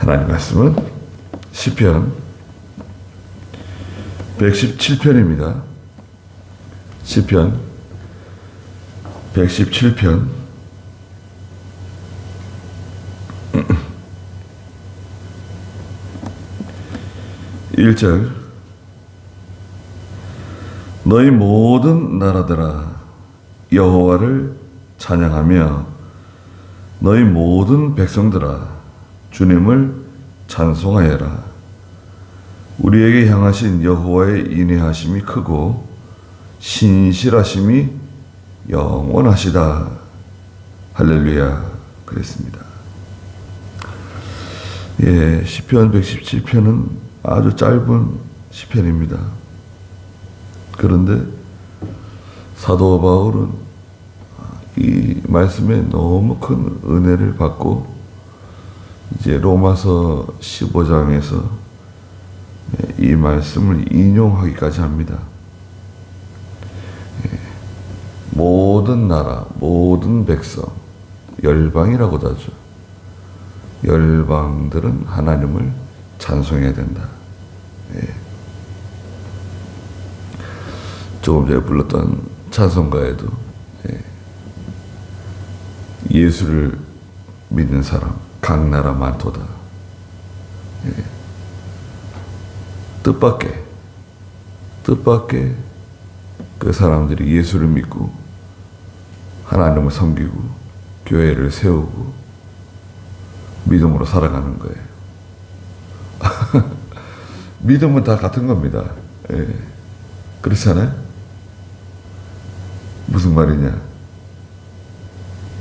하나님 말씀은 시편 117편입니다. 시편 117편 1절 너희 모든 나라들아 여호와를 찬양하며 너희 모든 백성들아 주님을 찬송하여라. 우리에게 향하신 여호와의 인애하심이 크고 신실하심이 영원하시다. 할렐루야. 그랬습니다. 예, 시편 117편은 아주 짧은 시편입니다. 그런데 사도 바울은 이 말씀에 너무 큰 은혜를 받고 이제 로마서 15장에서 이 말씀을 인용하기까지 합니다. 모든 나라, 모든 백성, 열방이라고도 하죠. 열방들은 하나님을 찬송해야 된다. 조금 전에 불렀던 찬송가에도 예수를 믿는 사람 각 나라 많도다. 뜻밖의 그 사람들이 예수를 믿고 하나님을 섬기고 교회를 세우고 믿음으로 살아가는 거예요. 믿음은 다 같은 겁니다. 그렇잖아요? 무슨 말이냐?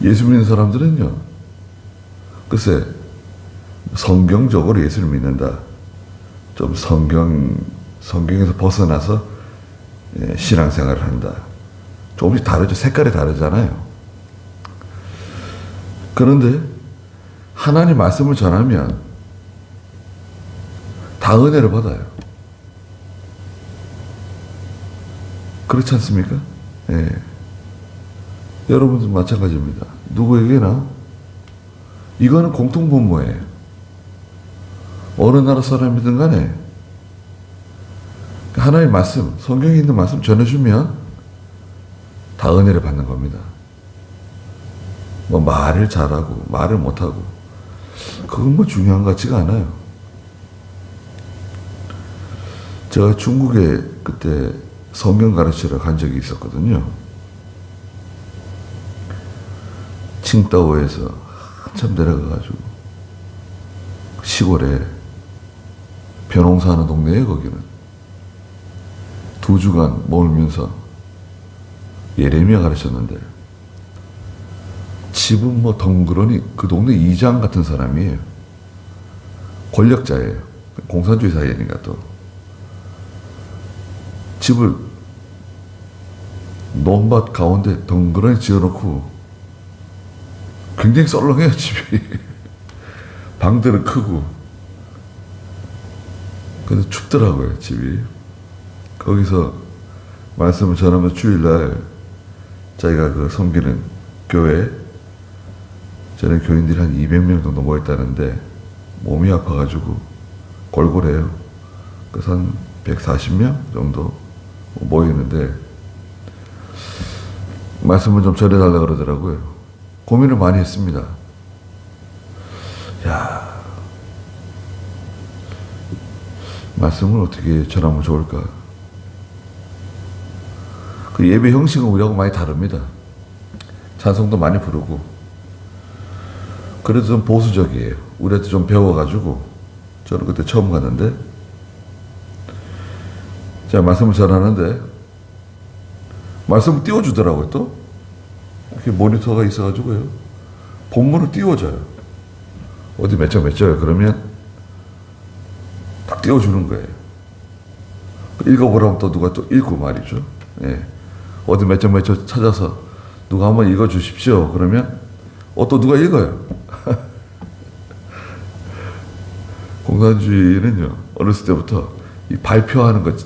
예수 믿는 사람들은요, 글쎄, 성경적으로 예수를 믿는다. 좀 성경에서 벗어나서 신앙생활을 한다. 조금씩 다르죠. 색깔이 다르잖아요. 그런데 하나님 말씀을 전하면 다 은혜를 받아요. 그렇지 않습니까? 예. 여러분도 마찬가지입니다. 누구에게나 이거는 공통분모예요. 어느 나라 사람이든 간에 하나님의 말씀, 성경에 있는 말씀 전해주면 다 은혜를 받는 겁니다. 뭐 말을 잘하고 말을 못하고 그건 뭐 중요한 것 같지가 않아요. 제가 중국에 그때 성경 가르치러 간 적이 있었거든요. 칭다오에서 한참 내려가가지고 시골에 벼농사하는 동네에 거기는 2주간 머물면서 예레미야 가르쳤는데 집은 뭐 덩그러니 그 동네 이장 같은 사람이에요. 권력자예요. 공산주의 사회니까 또 집을 논밭 가운데 덩그러니 지어놓고 굉장히 썰렁해요 집이. 방들은 크고 근데 춥더라고요 집이. 거기서 말씀을 전하면 주일날 자기가 그 섬기는 교회 저는 교인들이 한 200명 정도 모였다는데 몸이 아파가지고 골골해요. 그래서 한 140명 정도 모이는데 말씀을 좀 전해달라고 그러더라고요. 고민을 많이 했습니다. 야, 말씀을 어떻게 전하면 좋을까? 그 예배 형식은 우리하고 많이 다릅니다. 찬송도 많이 부르고 그래도 좀 보수적이에요. 우리한테 좀 배워가지고 저는 그때 처음 갔는데 제가 말씀을 전하는데 말씀을 띄워주더라고요. 또 이렇게 모니터가 있어가지고요 본문을 띄워줘요. 어디 몇 절 몇 절 그러면 딱 띄워주는 거예요. 읽어보라면 또 누가 또 읽고 말이죠. 예. 어디 몇 절 몇 절 찾아서 누가 한번 읽어주십시오 그러면 또 누가 읽어요. 공산주의는요 어렸을 때부터 이 발표하는 것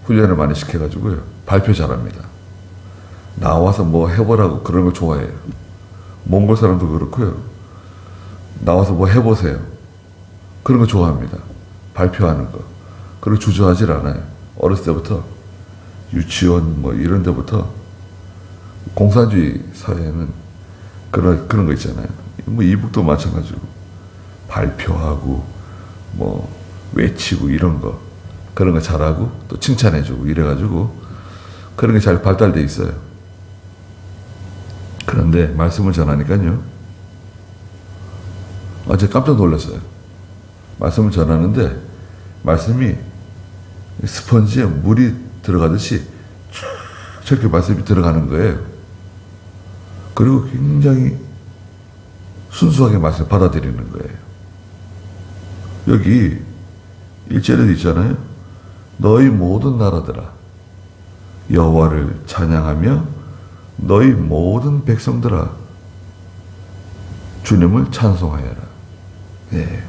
훈련을 많이 시켜가지고요 발표 잘합니다. 나와서 뭐 해보라고 그런 걸 좋아해요. 몽골 사람도 그렇고요. 나와서 뭐 해보세요. 그런 거 좋아합니다. 발표하는 거. 그리고 주저하질 않아요. 어렸을 때부터 유치원 뭐 이런 데부터 공산주의 사회는 그런 거 있잖아요. 뭐 이북도 마찬가지고 발표하고 뭐 외치고 이런 거 그런 거 잘하고 또 칭찬해주고 이래가지고 그런 게 잘 발달돼 있어요. 그런데 말씀을 전하니까요. 제가 깜짝 놀랐어요. 말씀을 전하는데 말씀이 스펀지에 물이 들어가듯이 저렇게 말씀이 들어가는 거예요. 그리고 굉장히 순수하게 말씀을 받아들이는 거예요. 여기 1절에도 있잖아요. 너희 모든 나라들아 여호와를 찬양하며 너희 모든 백성들아 주님을 찬송하여라. 예.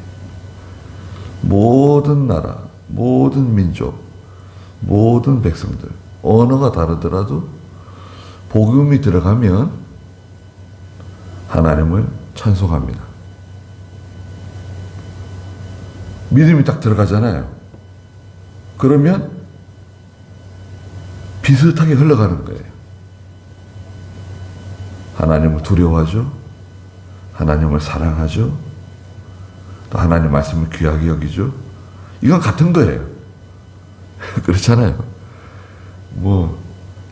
모든 나라, 모든 민족, 모든 백성들 언어가 다르더라도 복음이 들어가면 하나님을 찬송합니다. 믿음이 딱 들어가잖아요. 그러면 비슷하게 흘러가는 거예요. 하나님을 두려워하죠. 하나님을 사랑하죠. 또 하나님 말씀을 귀하게 여기죠. 이건 같은 거예요. 그렇잖아요. 뭐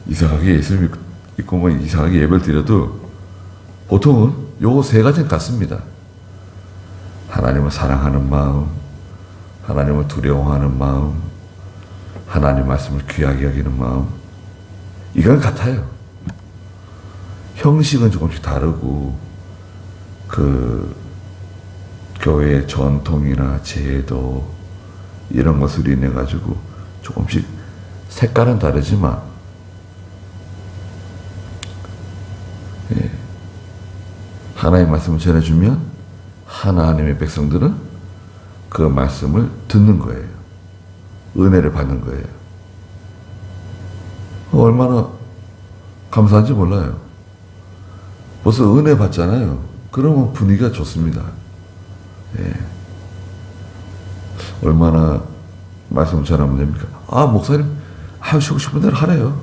이상하게 예수 믿고 뭐 이상하게 예배를 드려도 보통은 요 세 가지는 같습니다. 하나님을 사랑하는 마음, 하나님을 두려워하는 마음, 하나님 말씀을 귀하게 여기는 마음. 이건 같아요. 형식은 조금씩 다르고 그 교회의 전통이나 제도 이런 것을 인해 가지고 조금씩 색깔은 다르지만 예. 하나님의 말씀을 전해주면 하나님의 백성들은 그 말씀을 듣는 거예요. 은혜를 받는 거예요. 얼마나 감사한지 몰라요. 벌써 은혜 받잖아요. 그러면 분위기가 좋습니다. 예. 얼마나 말씀 전하면 됩니까? 목사님, 하시고 싶은 대로 하래요.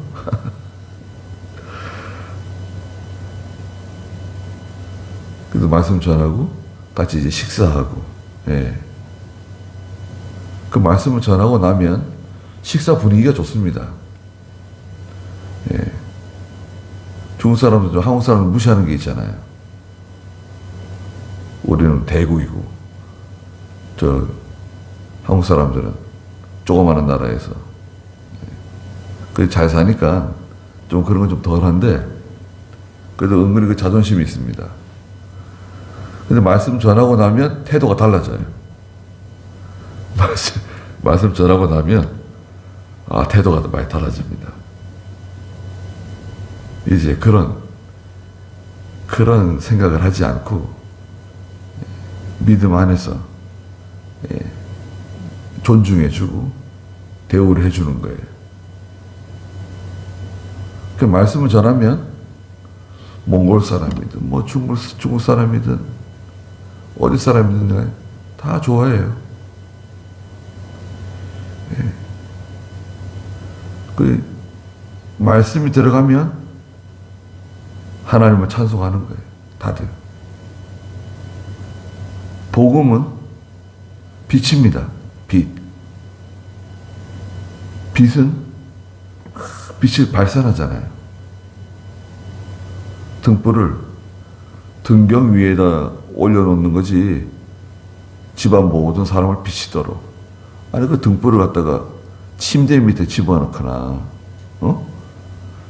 그래서 말씀 전하고 같이 이제 식사하고, 예. 그 말씀을 전하고 나면 식사 분위기가 좋습니다. 예. 중국 사람들, 한국 사람을 무시하는 게 있잖아요. 우리는 대국이고, 한국 사람들은 조그마한 나라에서. 잘 사니까 좀 그런 건 좀 덜한데, 그래도 은근히 그 자존심이 있습니다. 근데 말씀 전하고 나면 태도가 달라져요. 말씀 전하고 나면, 태도가 많이 달라집니다. 이제 그런 생각을 하지 않고, 믿음 안에서, 존중해주고, 대우를 해주는 거예요. 그 말씀을 전하면, 몽골 사람이든, 뭐 중국 사람이든, 어디 사람이든 다 좋아해요. 예. 그 말씀이 들어가면 하나님을 찬송하는 거예요. 다들. 복음은 빛입니다. 빛. 빛은 빛을 발산하잖아요. 등불을 등경 위에다 올려놓는 거지 집안 모든 사람을 비치도록. 아니 그 등불을 갖다가 침대 밑에 집어넣거나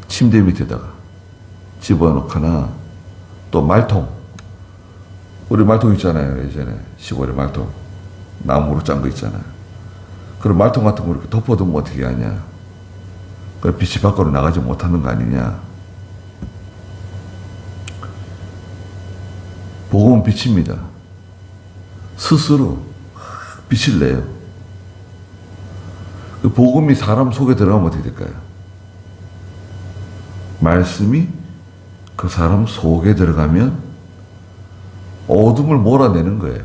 침대 밑에다가 집어넣거나 또 말통, 우리 말통 있잖아요. 예전에 시골에 말통 나무로 짠 거 있잖아요. 그런 말통 같은 거 이렇게 덮어두면 어떻게 하냐. 그 빛이 밖으로 나가지 못하는 거 아니냐. 복음은 빛입니다. 스스로 빛을 내요. 그 복음이 사람 속에 들어가면 어떻게 될까요? 말씀이 그 사람 속에 들어가면 어둠을 몰아내는 거예요.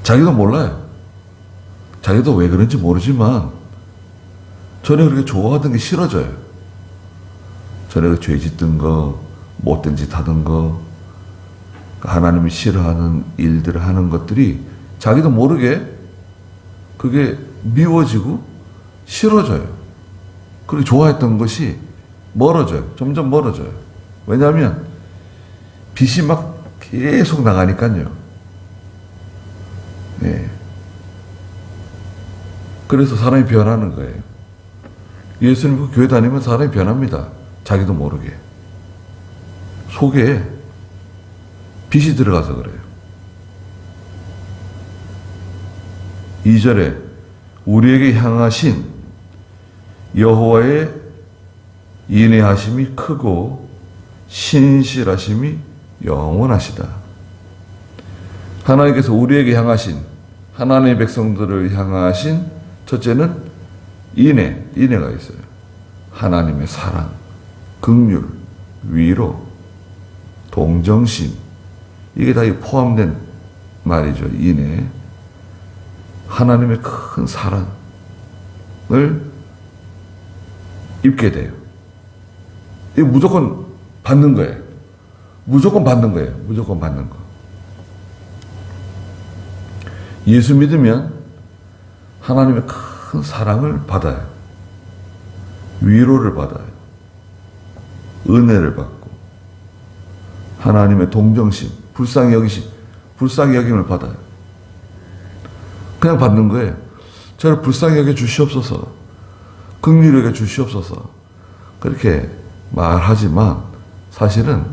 자기도 몰라요. 자기도 왜 그런지 모르지만 전에 그렇게 좋아하던 게 싫어져요. 전에 그 죄 짓던 거, 못된 짓 하던 거, 하나님이 싫어하는 일들을 하는 것들이 자기도 모르게 그게 미워지고 싫어져요. 그렇게 좋아했던 것이 멀어져요. 점점 멀어져요. 왜냐하면 빛이 막 계속 나가니까요. 예. 그래서 사람이 변하는 거예요. 예수님 그 교회 다니면 사람이 변합니다. 자기도 모르게. 속에 빛이 들어가서 그래요. 2절에 우리에게 향하신 여호와의 인애하심이 크고 신실하심이 영원하시다. 하나님께서 우리에게 향하신, 하나님의 백성들을 향하신 첫째는 인애가 있어요. 하나님의 사랑, 긍휼, 위로, 동정심, 이게 다 포함된 말이죠. 인애. 하나님의 큰 사랑을 입게 돼요. 이 무조건 받는 거예요. 무조건 받는 거예요. 무조건 받는 거. 예수 믿으면 하나님의 큰 사랑을 받아요. 위로를 받아요. 은혜를 받고 하나님의 동정심, 불쌍히 여김을 받아요. 그냥 받는 거예요. 저를 불쌍히 여겨 주시옵소서, 긍휼히 여겨 주시옵소서, 그렇게 말하지만 사실은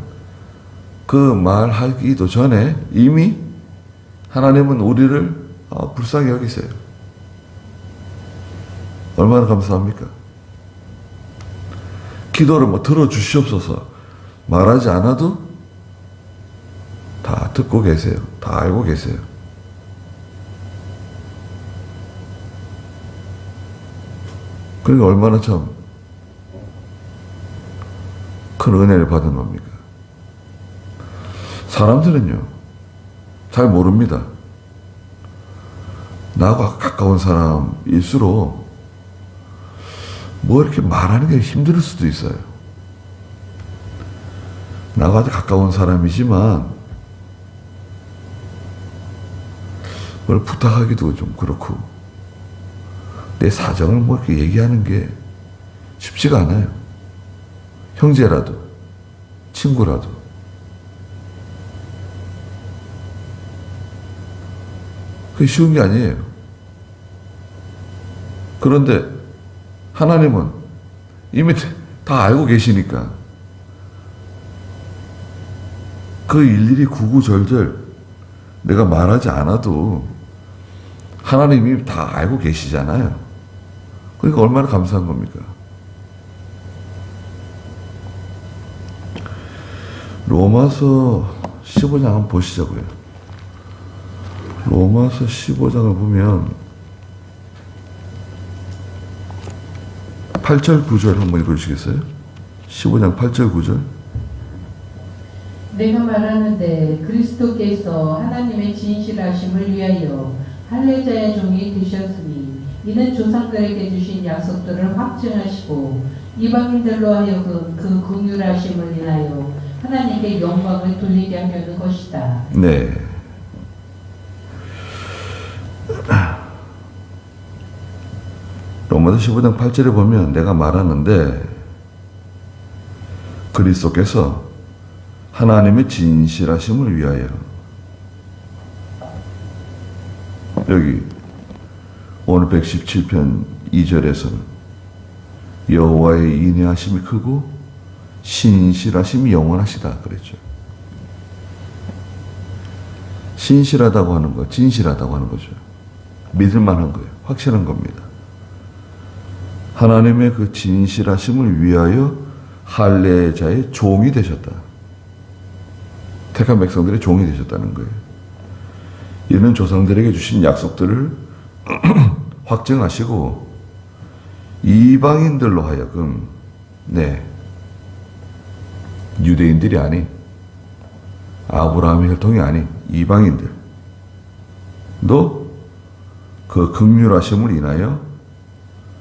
그 말하기도 전에 이미 하나님은 우리를 불쌍히 여기세요. 얼마나 감사합니까? 기도를 들어주시옵소서 말하지 않아도 다 듣고 계세요. 다 알고 계세요. 그러니까 얼마나 참 큰 은혜를 받은 겁니까? 사람들은요, 잘 모릅니다. 나하고 가까운 사람일수록 뭐 이렇게 말하는 게 힘들 수도 있어요. 나하고 아주 가까운 사람이지만 뭘 부탁하기도 좀 그렇고 내 사정을 뭐 이렇게 얘기하는 게 쉽지가 않아요. 형제라도 친구라도. 그게 쉬운 게 아니에요. 그런데 하나님은 이미 다 알고 계시니까 그 일일이 구구절절 내가 말하지 않아도 하나님이 다 알고 계시잖아요. 그러니까 얼마나 감사한 겁니까? 로마서 15장 한번 보시자고요. 로마서 15장을 보면 8절 9절 한번 읽어주시겠어요? 15장 8절 9절. 내가 말하는데 그리스도께서 하나님의 진실하심을 위하여 할례자의 종이 되셨으니 이는 조상들에게 주신 약속들을 확증하시고 이방인들로 하여금 그 긍휼하심을 인하여 하나님께 영광을 돌리게 하려는 것이다. 네. 로마서 15장 8절에 보면 내가 말하는데 그리스도께서 하나님의 진실하심을 위하여, 여기 오늘 117편 2절에서는 여호와의 인애하심이 크고 신실하심이 영원하시다 그랬죠. 신실하다고 하는 거, 진실하다고 하는 거죠. 믿을만한 거예요. 확실한 겁니다. 하나님의 그 진실하심을 위하여 할례자의 종이 되셨다. 택한 백성들의 종이 되셨다는 거예요. 이는 조상들에게 주신 약속들을 확증하시고 이방인들로 하여금, 네, 유대인들이 아닌, 아브라함의 혈통이 아닌 이방인들, 그 긍휼하심을 인하여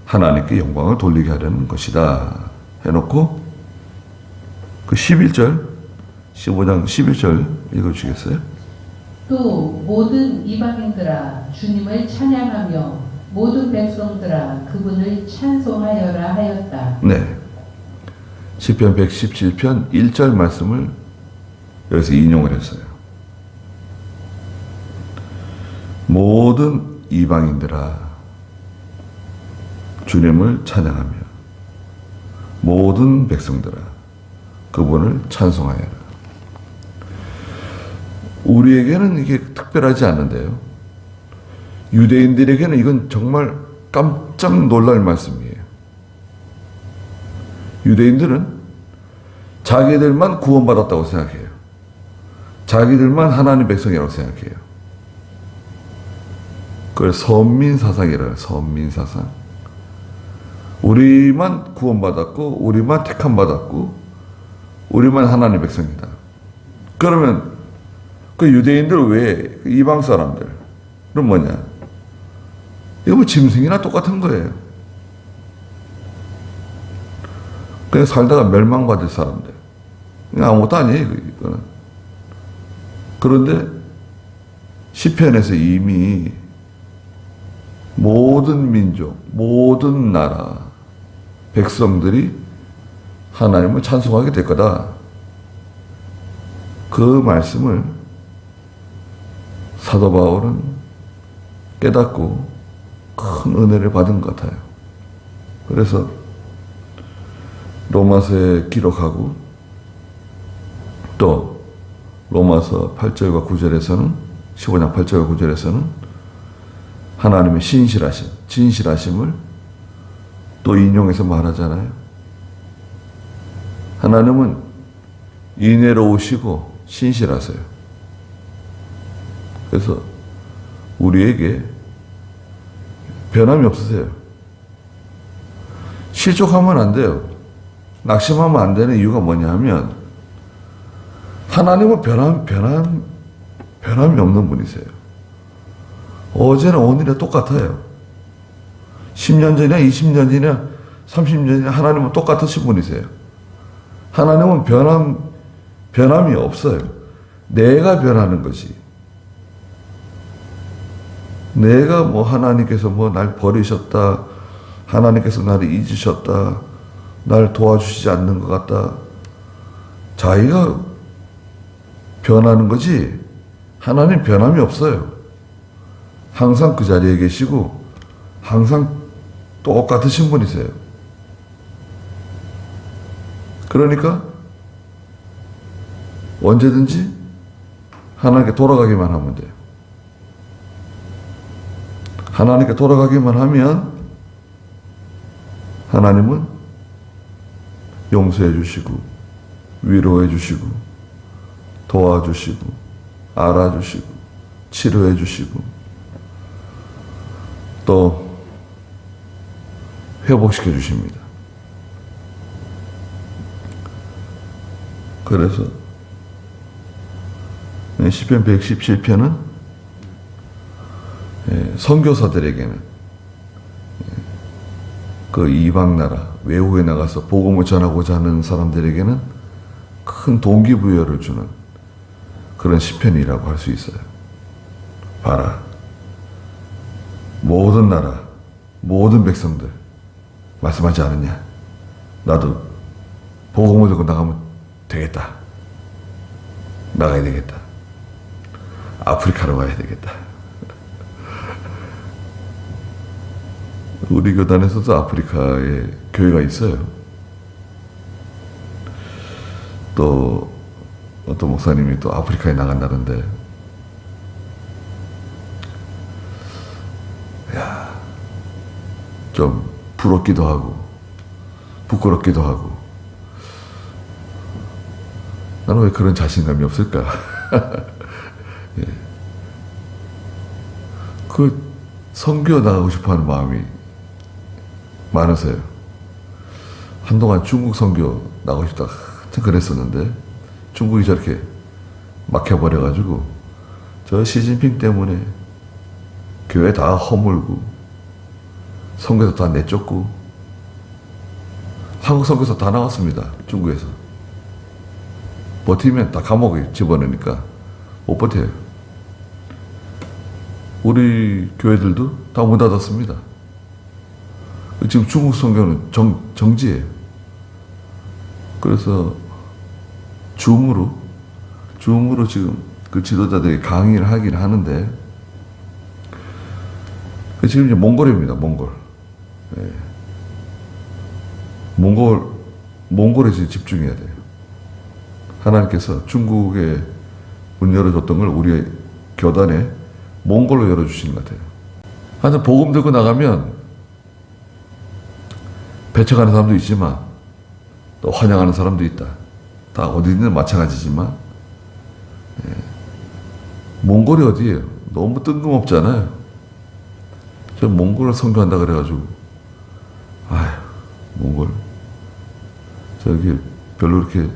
하나님께 영광을 돌리게 하려는 것이다 해놓고 그 11절 15장 11절 읽어주시겠어요? 또 모든 이방인들아 주님을 찬양하며 모든 백성들아 그분을 찬송하여라 하였다. 네. 시편 117편 1절 말씀을 여기서 인용을 했어요. 모든 이방인들아 주님을 찬양하며 모든 백성들아 그분을 찬송하여라. 우리에게는 이게 특별하지 않은데요. 유대인들에게는 이건 정말 깜짝 놀랄 말씀이에요. 유대인들은 자기들만 구원받았다고 생각해요. 자기들만 하나님 백성이라고 생각해요. 그걸 선민사상이라요. 선민사상. 우리만 구원받았고 우리만 택함받았고 우리만 하나님 백성이다. 그러면 그 유대인들 외에 이방 사람들은 뭐냐? 이거 뭐 짐승이나 똑같은 거예요. 그냥 살다가 멸망받을 사람들. 그냥 아무것도 아니에요, 이거는. 그런데 시편에서 이미 모든 민족, 모든 나라, 백성들이 하나님을 찬송하게 될 거다. 그 말씀을 사도 바울은 깨닫고 큰 은혜를 받은 것 같아요. 그래서 로마서에 기록하고 또 로마서 8절과 9절에서는 15장 8절과 9절에서는 하나님의 신실하심, 진실하심을 또 인용해서 말하잖아요. 하나님은 인애로우시고 신실하세요. 그래서 우리에게 변함이 없으세요. 실족하면 안 돼요. 낙심하면 안 되는 이유가 뭐냐 하면 하나님은 변함이 없는 분이세요. 어제나 오늘이나 똑같아요. 10년 전이나 20년 전이나 30년 전이나 하나님은 똑같으신 분이세요. 하나님은 변함이 없어요. 내가 변하는 거지. 내가 뭐 하나님께서 뭐 날 버리셨다, 하나님께서 나를 잊으셨다, 날 도와주시지 않는 것 같다. 자기가 변하는 거지 하나님 변함이 없어요. 항상 그 자리에 계시고 항상 똑같으신 분이세요. 그러니까 언제든지 하나님께 돌아가기만 하면 돼요. 하나님께 돌아가기만 하면 하나님은 용서해 주시고 위로해 주시고 도와주시고 알아주시고 치료해 주시고 또 회복시켜 주십니다. 그래서 시편 117편은 선교사들에게는 그 이방 나라 외국에 나가서 복음을 전하고자 하는 사람들에게는 큰 동기부여를 주는 그런 시편이라고 할 수 있어요. 봐라, 모든 나라 모든 백성들 말씀하지 않았냐? 나도 복음을 들고 나가면 되겠다. 나가야 되겠다. 아프리카로 가야 되겠다. 우리 교단에서도 아프리카에 교회가 있어요. 또 어떤 목사님이 또 아프리카에 나간다는데, 야, 좀 부럽기도 하고 부끄럽기도 하고, 나는 왜 그런 자신감이 없을까? 예. 그 선교 나가고 싶어하는 마음이 많으세요. 한동안 중국 선교 나가고 싶다 한참 그랬었는데 중국이 저렇게 막혀버려가지고 저 시진핑 때문에 교회 다 허물고 선교사 다 내쫓고 한국 선교사 다 나왔습니다. 중국에서. 버티면 다 감옥에 집어넣으니까 못 버텨요. 우리 교회들도 다 문 닫았습니다. 지금 중국 선교는 정지예요. 그래서 줌으로 지금 그 지도자들이 강의를 하긴 하는데, 지금 이제 몽골입니다. 몽골. 예. 몽골에 지금 집중해야 돼요. 하나님께서 중국에 문 열어줬던 걸 우리 교단에 몽골로 열어주시는 것 같아요. 하여튼 복음 들고 나가면 배척하는 사람도 있지만 또 환영하는 사람도 있다. 다 어디든 마찬가지지만, 예. 몽골이 어디예요? 너무 뜬금없잖아요. 저 몽골을 선교한다 그래가지고, 아휴, 몽골. 저기 별로 그렇게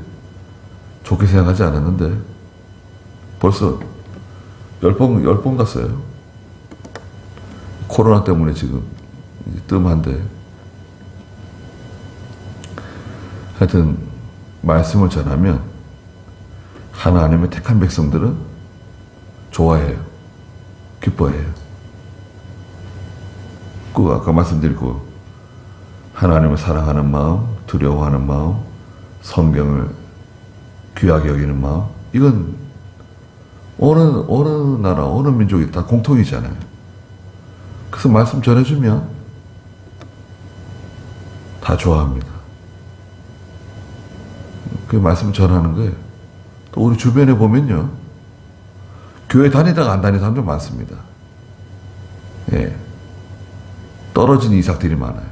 좋게 생각하지 않았는데, 벌써 10번 갔어요. 코로나 때문에 지금 뜸한데. 하여튼, 말씀을 전하면, 하나님의 택한 백성들은 좋아해요. 기뻐해요. 그 아까 말씀드리고, 하나님을 사랑하는 마음, 두려워하는 마음, 성경을 귀하게 여기는 마음, 이건 어느 나라, 어느 민족이 다 공통이잖아요. 그래서 말씀 전해주면 다 좋아합니다. 그 말씀 전하는 거예요. 또 우리 주변에 보면요, 교회 다니다가 안 다니는 사람들 많습니다. 예. 떨어진 이삭들이 많아요.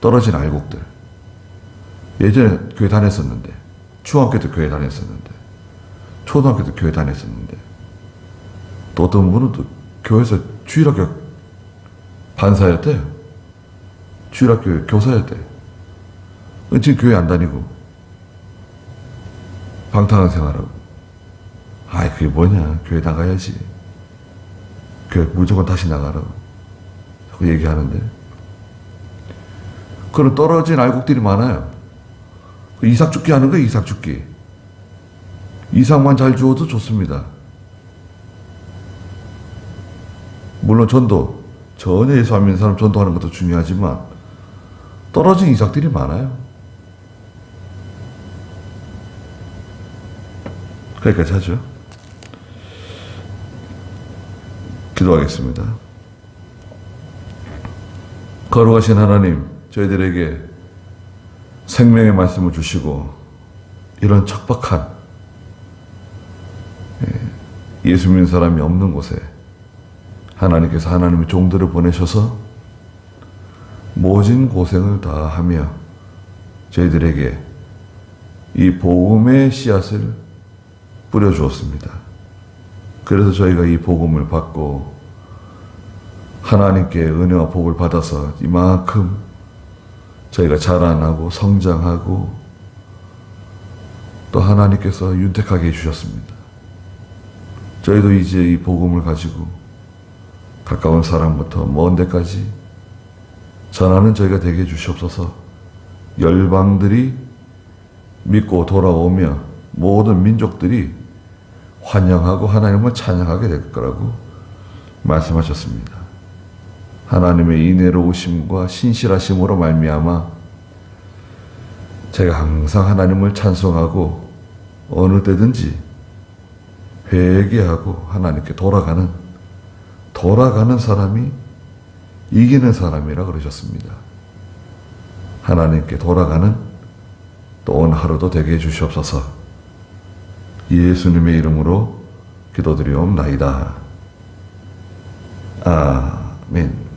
떨어진 알곡들. 예전에 교회 다녔었는데, 중학교 때 교회 다녔었는데, 초등학교 때 교회 다녔었는데, 또 어떤 분은 또 교회에서 주일학교 반사였대요. 주일학교 교사였대요. 지금 교회 안 다니고 방탕한 생활하고. 아이, 그게 뭐냐, 교회 나가야지, 교회 무조건 다시 나가라고 자꾸 얘기하는데, 그런 떨어진 알곡들이 많아요. 이삭 죽기 하는 거예요. 이삭 죽기. 이삭만 잘 주어도 좋습니다. 물론 전도, 전혀 예수 안 믿는 사람 전도하는 것도 중요하지만 떨어진 이삭들이 많아요. 거기까지 하죠. 기도하겠습니다. 거룩하신 하나님, 저희들에게 생명의 말씀을 주시고 이런 척박한, 예수 믿는 사람이 없는 곳에 하나님께서 하나님의 종들을 보내셔서 모진 고생을 다하며 저희들에게 이 복음의 씨앗을 뿌려주었습니다. 그래서 저희가 이 복음을 받고 하나님께 은혜와 복을 받아서 이만큼 저희가 자라나고 성장하고 또 하나님께서 윤택하게 해주셨습니다. 저희도 이제 이 복음을 가지고 가까운 사람부터 먼 데까지 전하는 저희가 되게 해주시옵소서. 열방들이 믿고 돌아오며 모든 민족들이 환영하고 하나님을 찬양하게 될 거라고 말씀하셨습니다. 하나님의 인애로우심과 신실하심으로 말미암아 제가 항상 하나님을 찬송하고 어느 때든지 회개하고 하나님께 돌아가는 사람이 이기는 사람이라 그러셨습니다. 하나님께 돌아가는 또 오늘 하루도 되게 해주시옵소서. 예수님의 이름으로 기도드리옵나이다. 아멘.